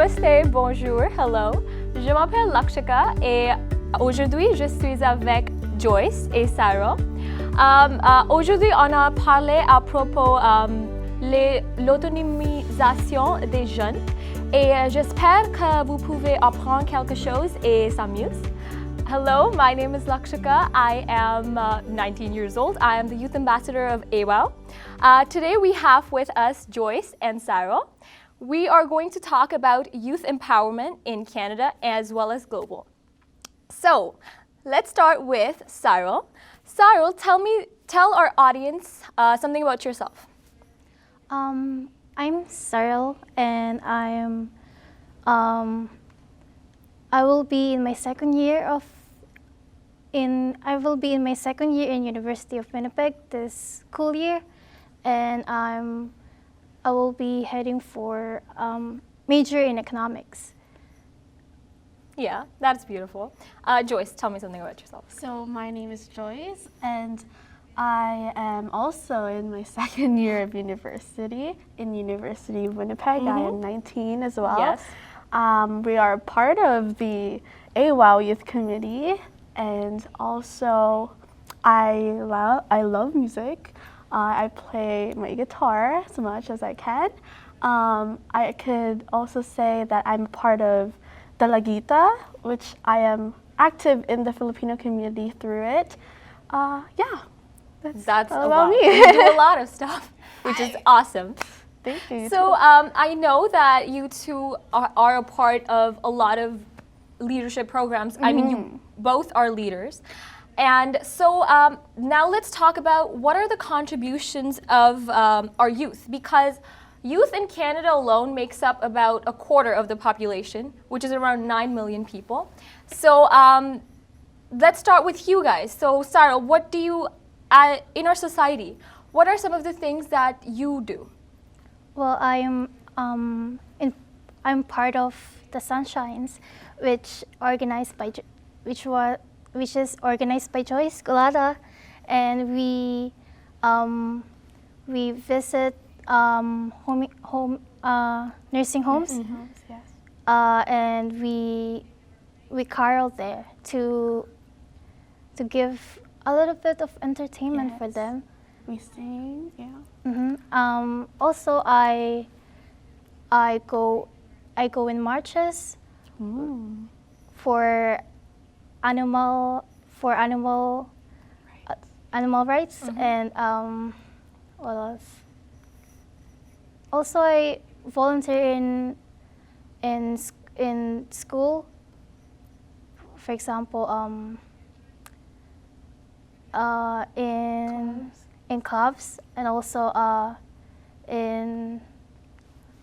Namaste, bonjour, hello. Je m'appelle Lakshika et aujourd'hui je suis avec Joyce et Sarah. Aujourd'hui on a parlé à propos de l'autonomisation des jeunes et j'espère que vous pouvez apprendre quelque chose et s'amuser. Hello, my name is Lakshika. I am 19 years old. I am the youth ambassador of AWOW. Today we have with us Joyce and Sarah. We are going to talk about youth empowerment in Canada as well as global. So, let's start with Sarah. Sarah, tell our audience something about yourself. I'm Sarah, and I will be in my second year in University of Winnipeg this school year, and I will be heading for major in economics. Yeah, that's beautiful. Joyce, tell me something about yourself. So my name is Joyce, and I am also in my second year of university in University of Winnipeg. I am 19 as well. Yes. We are part of the AWOW Youth Committee, and also I love music. I play my guitar as much as I can. I could also say that I'm part of Dalagita, which I am active in the Filipino community through it. That's all about me. You do a lot of stuff, which is awesome. Thank you. So I know that you two are a part of a lot of leadership programs. I mean, you both are leaders. And so now let's talk about what are the contributions of our youth, because youth in Canada alone makes up about a quarter of the population, which is around 9 million people. So let's start with you guys. So Sarah, what do you, in our society, what are some of the things that you do? Well, I'm part of the Sunshines, which is organized by Joyce Gulada, and we visit nursing homes, Yes. and we carol there to give a little bit of entertainment for them. We sing, yeah. Also, I go in marches for animal rights, and what else? Also, I volunteer in school. For example, in clubs, and also in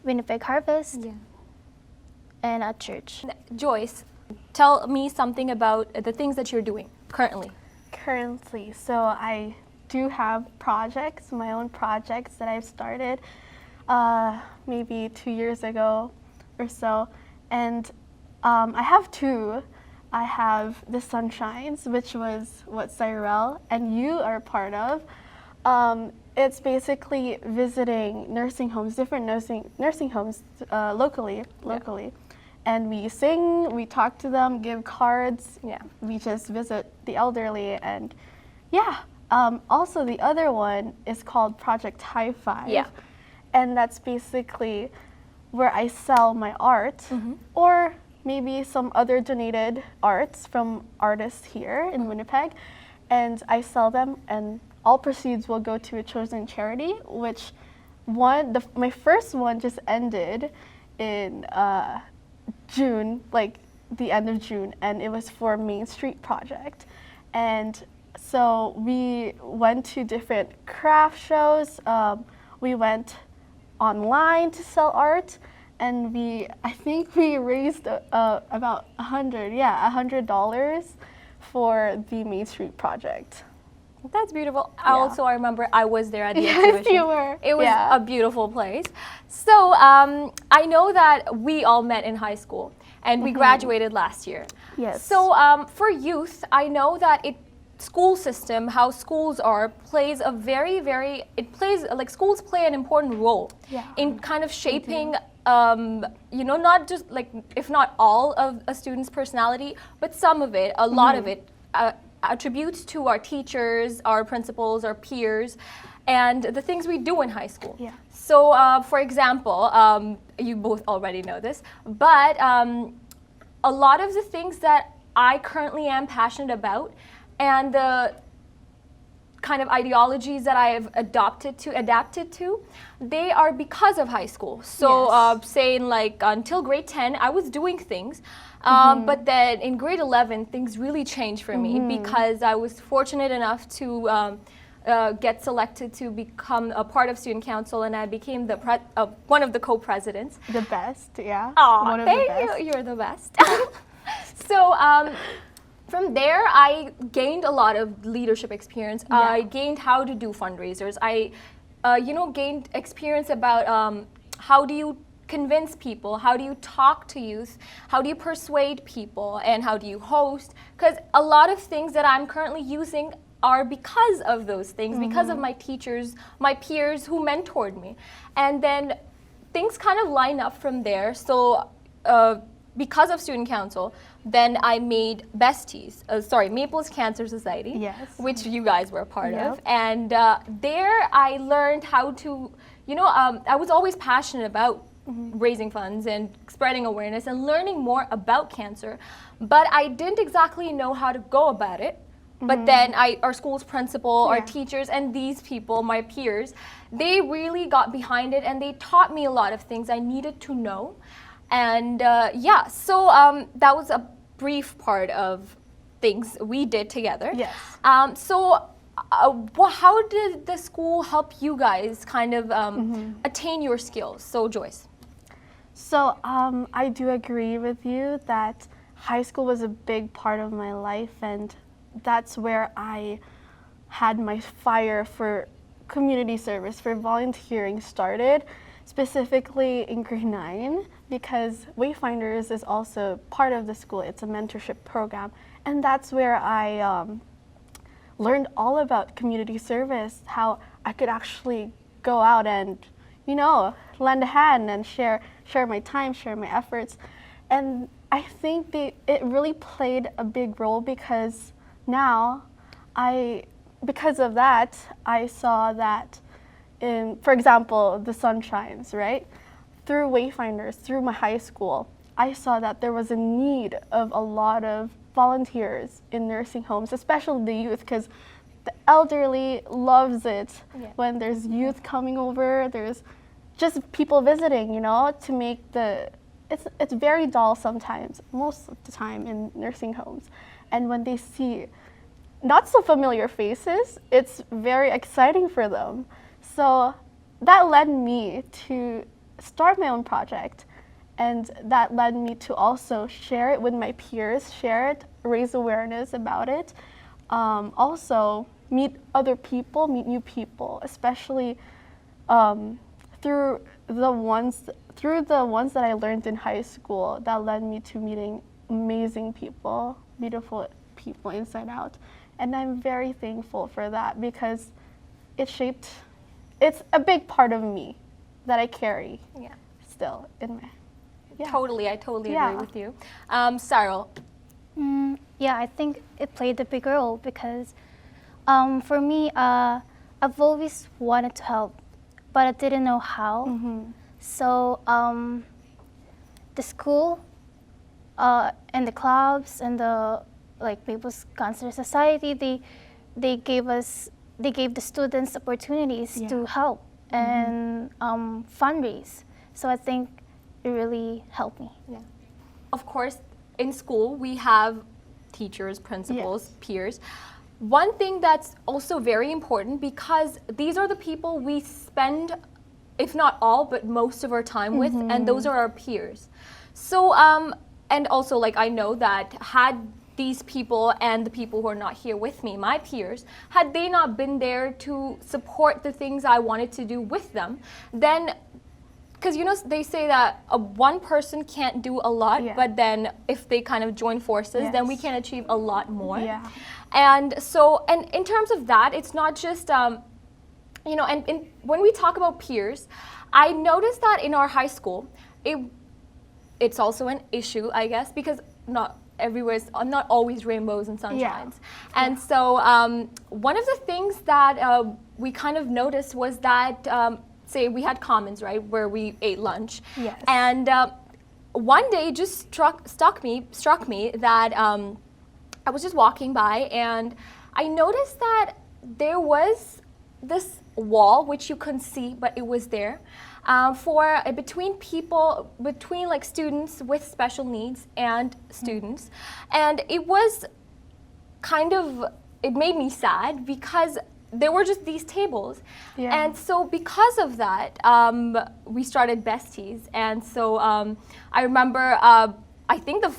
Winnipeg Harvest, and at church. Joyce, tell me something about the things that you're doing currently. Currently, so I do have projects, my own projects that I've started maybe 2 years ago or so, and I have two. I have the Sunshines, which was what Cyrell and you are part of. It's basically visiting nursing homes, different nursing homes locally. And we sing, we talk to them, give cards. Yeah. We just visit the elderly, and also the other one is called Project High Five. Yeah. And that's basically where I sell my art, or maybe some other donated arts from artists here in Winnipeg, and I sell them, and all proceeds will go to a chosen charity, which my first one just ended in June, like the end of June, and it was for Main Street Project. And so we went to different craft shows, we went online to sell art, and I think we raised about $100 for the Main Street Project. That's beautiful. Yeah. Also, I remember I was there at the Yes, exhibition. you were. It was Yeah. a beautiful place. So I know that we all met in high school, and we graduated last year. Yes. So for youth, I know that school system, how schools are, plays a schools play an important role in kind of shaping you know, not just like, if not all of a student's personality, but some of it, a lot of it, attributes to our teachers, our principals, our peers, and the things we do in high school. Yeah. So, for example, you both already know this, but a lot of the things that I currently am passionate about and the kind of ideologies that I have adapted to, they are because of high school. So, Yes. saying like until grade 10, I was doing things, but then in grade 11, things really changed for me because I was fortunate enough to get selected to become a part of student council, and I became the one of the co-presidents. The best, yeah. Oh, One of thank the best. you. You're the best. So from there, I gained a lot of leadership experience. Yeah. I gained how to do fundraisers. I, gained experience about how do you convince people, how do you talk to youth, how do you persuade people, and how do you host. Because a lot of things that I'm currently using are because of those things, because of my teachers, my peers who mentored me. And then things kind of line up from there. So because of student council, then I made Maples Cancer Society, Yes. which you guys were a part of. Yep. And there I learned how to, I was always passionate about raising funds and spreading awareness and learning more about cancer, but I didn't exactly know how to go about it. But then our school's principal, our Yeah. teachers, and these people, my peers, they really got behind it and they taught me a lot of things I needed to know. And so that was a brief part of things we did together. Yes. How did the school help you guys kind of attain your skills? So, Joyce. So I do agree with you that high school was a big part of my life, and that's where I had my fire for community service, for volunteering started, specifically in grade 9, because Wayfinders is also part of the school. It's a mentorship program, and that's where I learned all about community service, how I could actually go out and, lend a hand and share my time, share my efforts. And I think it really played a big role because now, because of that, I saw that for example, the sun shines, right? Through Wayfinders, through my high school, I saw that there was a need of a lot of volunteers in nursing homes, especially the youth, because the elderly loves it when there's youth coming over, there's just people visiting, to make it's very dull sometimes, most of the time in nursing homes. And when they see not so familiar faces, it's very exciting for them. So that led me to start my own project, and that led me to also share it with my peers, raise awareness about it. Also meet other people, meet new people, especially through the ones that I learned in high school. That led me to meeting amazing people, beautiful people inside out. And I'm very thankful for that because it's a big part of me that I carry still in my. Yeah. Totally, I totally agree with you. Cyril. Yeah, I think it played a big role because for me, I've always wanted to help, but I didn't know how. So the school and the clubs and the Maples Cancer Society, they gave the students opportunities to help and fundraise. So I think it really helped me. Yeah. Of course, in school we have teachers, principals, peers. One thing that's also very important, because these are the people we spend, if not all, but most of our time with, and those are our peers. So, and also I know that had these people and the people who are not here with me, my peers, had they not been there to support the things I wanted to do with them, then, because they say that one person can't do a lot, but then if they kind of join forces, then we can achieve a lot more. Yeah. And so, and in terms of that, it's not just, and when we talk about peers, I noticed that in our high school, it's also an issue, I guess, because not everywhere's not always rainbows and sunshines. And so one of the things that we kind of noticed was that say we had commons, right, where we ate lunch. Yes. And one day it just struck me that I was just walking by and I noticed that there was this wall which you couldn't see, but it was there. For between like students with special needs and students. And it was it made me sad because there were just these tables. Yeah. And so because of that, we started besties. And so I remember, I think the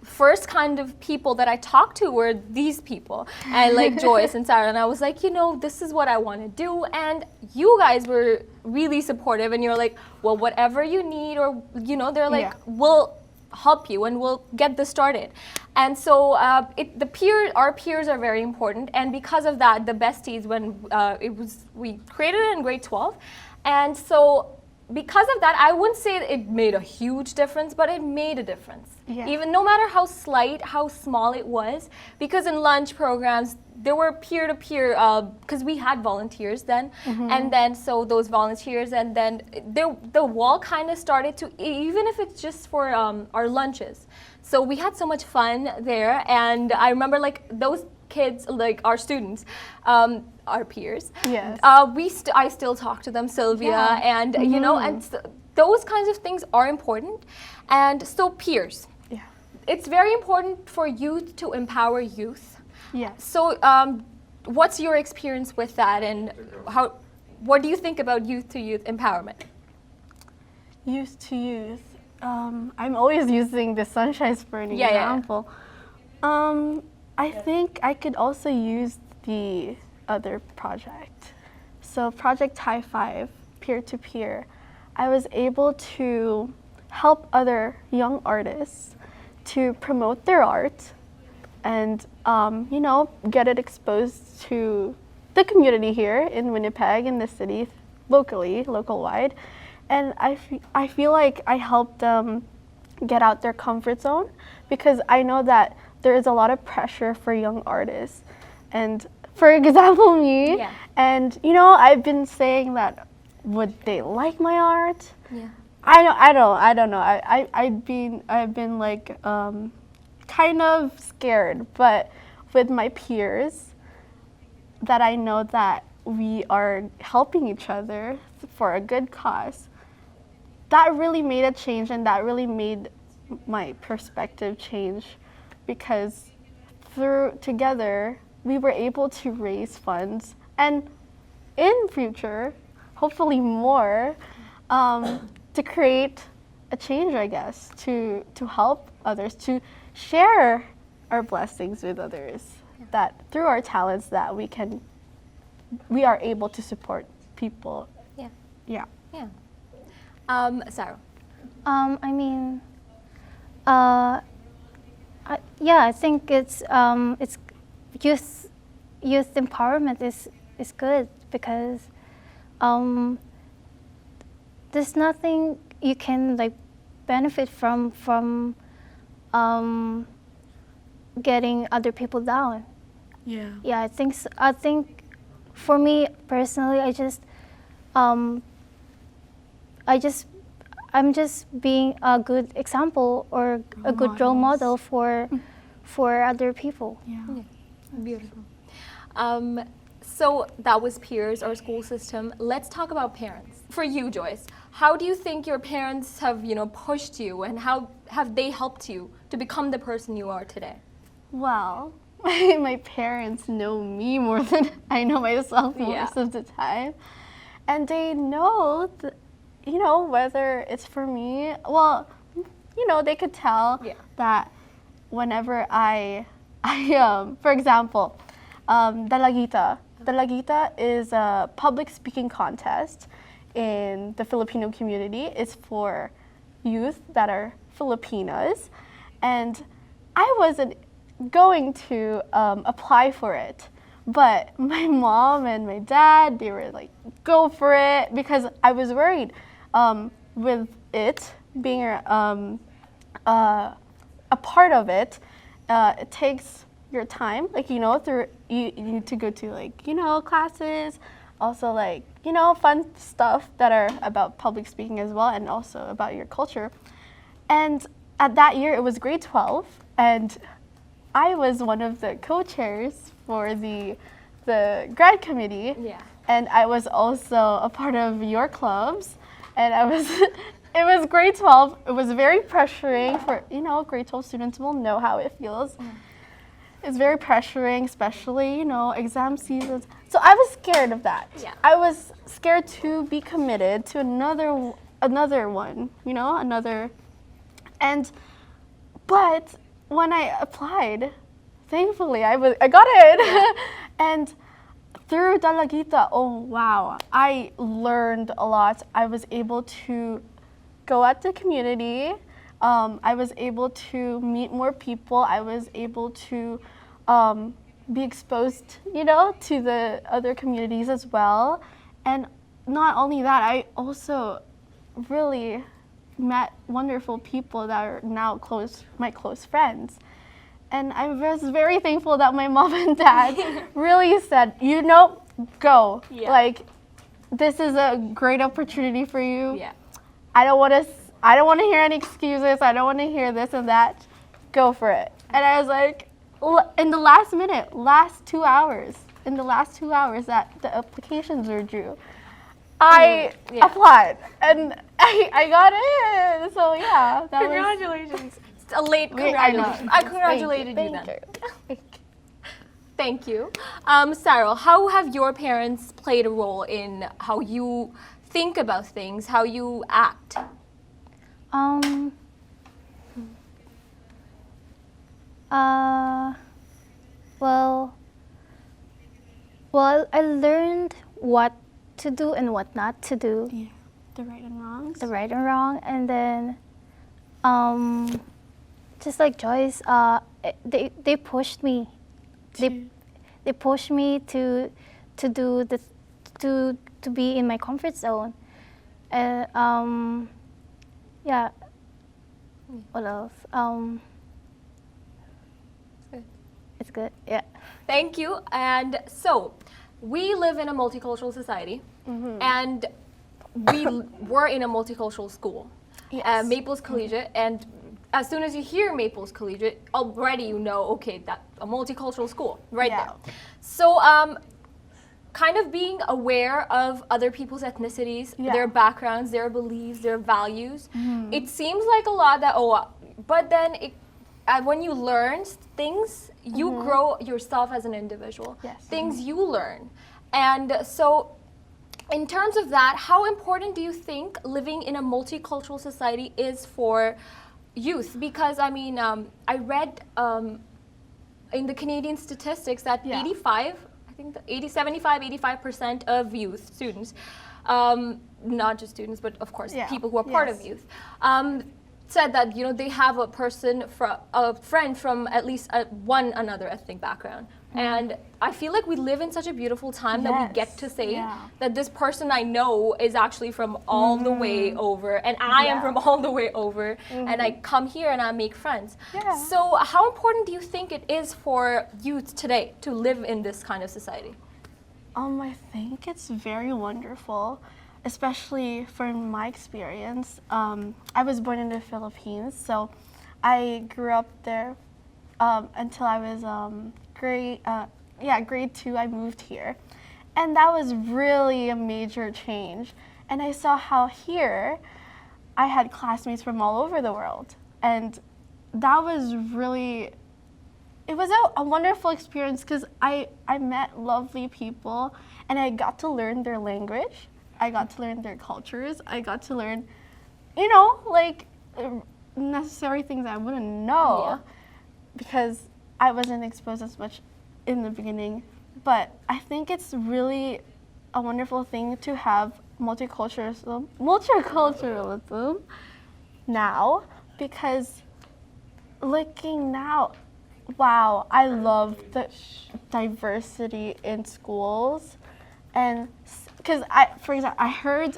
first kind of people that I talked to were these people, and like Joyce and Sarah, and I was like, this is what I want to do, and you guys were really supportive, and you're like, well, whatever you need, or they're like, we'll help you and we'll get this started. And so our peers are very important, and because of that, the besties, when we created it in grade 12, and so because of that, I wouldn't say it made a huge difference, but it made a difference. Yeah. Even no matter how slight, how small it was, because in lunch programs, there were peer-to-peer, because we had volunteers then, and then so those volunteers, and then the wall kind of started to, even if it's just for our lunches. So we had so much fun there, and I remember like those kids, like our students, our peers. Yes. I still talk to them, Sylvia, and and those kinds of things are important. And so peers. Yeah. It's very important for youth to empower youth. Yes. So what's your experience with that, and what do you think about youth to youth empowerment? Youth to youth. I'm always using the Sunshine Burning example. I think I could also use the other project. So Project High Five, peer-to-peer. I was able to help other young artists to promote their art and, get it exposed to the community here in Winnipeg, in the city, local-wide. And I feel like I helped them get out their comfort zone, because I know that there is a lot of pressure for young artists. And for example, me, Yeah. and I've been saying that, would they like my art? Yeah. I don't know. I've been like kind of scared, but with my peers, that I know that we are helping each other for a good cause, that really made a change, and that really made my perspective change, because together we were able to raise funds, and in future, hopefully more, to create a change, I guess, to help others, to share our blessings with others, that through our talents that we are able to support people. Yeah. Yeah. Yeah. Sarah. I think it's youth empowerment is good, because there's nothing you can like benefit from getting other people down. Yeah. Yeah, I think for me personally, I'm just being a good example or a good role model for other people. Yeah. Beautiful. So that was peers, our school system. Let's talk about parents. For you, Joyce, how do you think your parents have, pushed you, and how have they helped you to become the person you are today? Well, my parents know me more than I know myself most of the time. And they know, whether it's for me, well, they could tell that whenever I for example, Dalagita. Dalagita is a public speaking contest in the Filipino community. It's for youth that are Filipinos. And I wasn't going to apply for it. But my mom and my dad, they were like, go for it, because I was worried with it, being a part of it, it takes your time. Like, you know, you need to go to, like, you know, classes, also, like, you know, fun stuff that are about public speaking as well, and also about your culture. And at that year, it was grade 12, and I was one of the co-chairs for the grad committee. Yeah. And I was also a part of your clubs, and I was, it was grade 12. It was very pressuring for, you know, grade 12 students will know how it feels. It's very pressuring, especially, you know, exam seasons. So I was scared of that. Yeah. I was scared to be committed to another one, you know, but when I applied, thankfully I got it. And through Dalagita, oh wow, I learned a lot. I was able to go at the community. I was able to meet more people. I was able to be exposed, you know, to the other communities as well. And not only that, I also really met wonderful people that are now my close friends. And I was very thankful that my mom and dad really said, you know, go. Yeah. Like, this is a great opportunity for you. Yeah. I don't want to hear any excuses. I don't want to hear this and that. Go for it. And I was like, in the last minute, last 2 hours that the applications were due, I applied and I got in. So yeah, that Congratulations. It's a late Wait, I know. congratulations. I congratulated you Thank then. you. Thank you. Sarah, how have your parents played a role in how you think about things, how you act? Well, I learned what to do and what not to do. Yeah, the right and wrongs. The right and wrong, and then, just like Joyce, they pushed me. They pushed me to do to be in my comfort zone. Yeah. What else? It's good. Yeah. Thank you. And so, we live in a multicultural society, and we were in a multicultural school, Yes. Maples Collegiate, and as soon as you hear Maples Collegiate, already you know, okay, that's a multicultural school, right Yeah. there. So, kind of being aware of other people's ethnicities, Yeah. their backgrounds, their beliefs, their values. It seems like a lot that, but then when you learn things, you grow yourself as an individual. Yes. Things you learn. And so, in terms of that, how important do you think living in a multicultural society is for youth? Because, I mean, I read in the Canadian statistics that 75% of youth, students, not just students, but of course people who are part of youth, said that, you know, they have a friend from at least one another ethnic background. And I feel like we live in such a beautiful time that we get to say that this person I know is actually from all the way over, and I am from all the way over, and I come here and I make friends. So how important do you think it is for youth today to live in this kind of society? I think it's very wonderful, especially from my experience. I was born in the Philippines, so I grew up there until I was grade 2. I moved here, and that was really a major change. And I saw how here I had classmates from all over the world, and that was really, it was a wonderful experience because I met lovely people, and I got to learn their language. I got to learn their cultures. I got to learn, you know, like necessary things I wouldn't know because I wasn't exposed as much in the beginning. But I think it's really a wonderful thing to have multiculturalism now, because looking now, wow, I love the diversity in schools. And because for example, I heard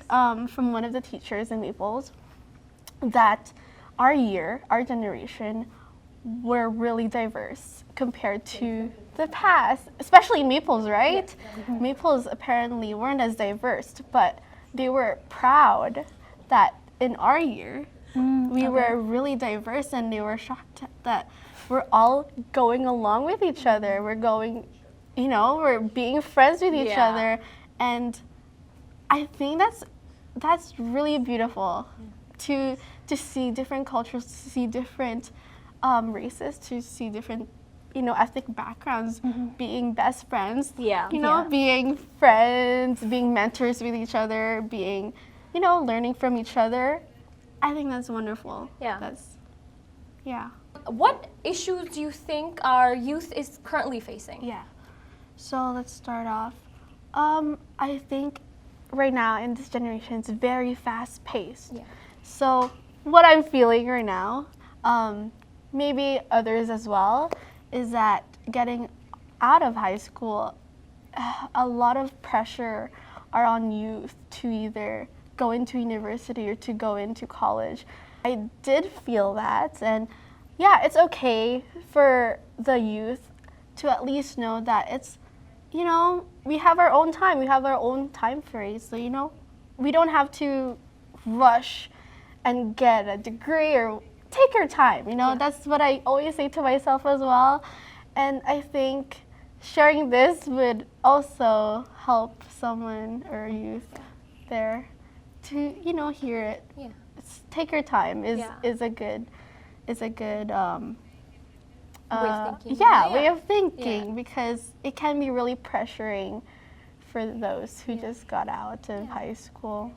from one of the teachers in Maples that our year, our generation, were really diverse compared to the past, especially Maples, right? Maples apparently weren't as diverse, but they were proud that in our year, we were really diverse, and they were shocked that we're all going along with each other. We're going, we're being friends with each other. And I think that's really beautiful to see different cultures, to see different races, to see different ethnic backgrounds being best friends, being friends, being mentors with each other, being, learning from each other. I think that's wonderful. What issues do you think our youth is currently facing? Yeah. So let's start off. I think right now in this generation, it's very fast paced. Yeah. So what I'm feeling right now, maybe others as well, is that getting out of high school, a lot of pressure are on youth to either go into university or to go into college. I did feel that, and yeah, it's okay for the youth to at least know that it's, we have our own time, we have our own time phrase, so, we don't have to rush and get a degree or take your time, That's what I always say to myself as well. And I think sharing this would also help someone or youth there to, hear it. Yeah. Take your time is a good way of thinking, because it can be really pressuring for those who just got out of high school.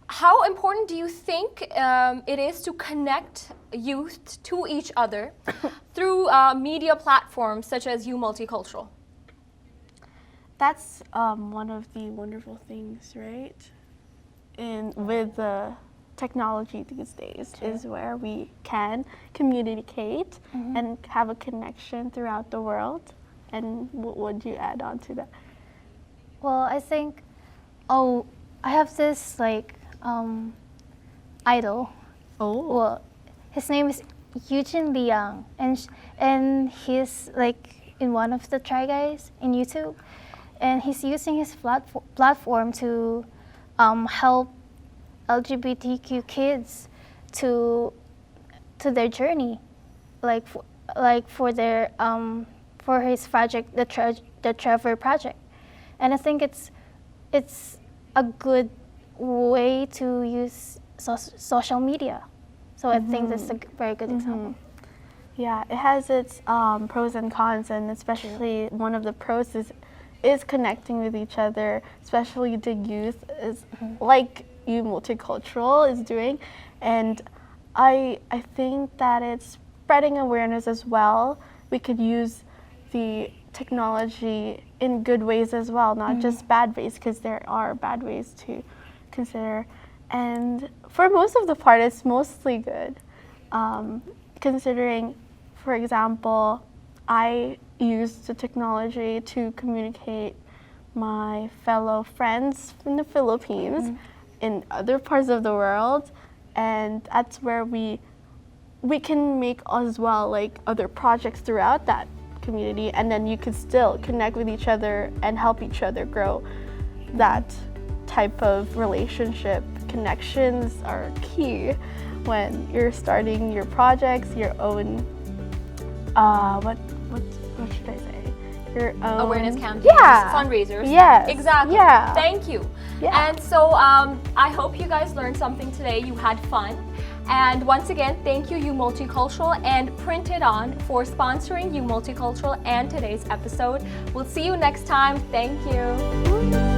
How important do you think it is to connect youth to each other through media platforms such as Multicultural? That's one of the wonderful things, right? With the technology these days is where we can communicate and have a connection throughout the world. And what would you add on to that? Well, I think, I have this idol. Oh. Well, his name is Eugene Liang, and he's in one of the Try Guys in YouTube, and he's using his platform to help LGBTQ kids to their journey, for their for his project, the Trevor project, and I think it's a good way to use social media. So I think that's a very good example. Yeah, it has its pros and cons, and especially one of the pros is connecting with each other, especially the youth, is like Multicultural is doing. And I think that it's spreading awareness as well. We could use the technology in good ways as well, not just bad ways, because there are bad ways to consider. And for most of the part, it's mostly good. Considering, for example, I use the technology to communicate my fellow friends in the Philippines, in other parts of the world, and that's where we can make as well other projects throughout that community, and then you can still connect with each other and help each other grow. That type of relationship connections are key when you're starting your projects, your own what should I say? Your own awareness campaigns, fundraisers. Yes. Exactly. Yeah. Thank you. Yeah. And so I hope you guys learned something today. You had fun. And once again, thank you, Multicultural and Print It On for sponsoring Multicultural and today's episode. We'll see you next time. Thank you.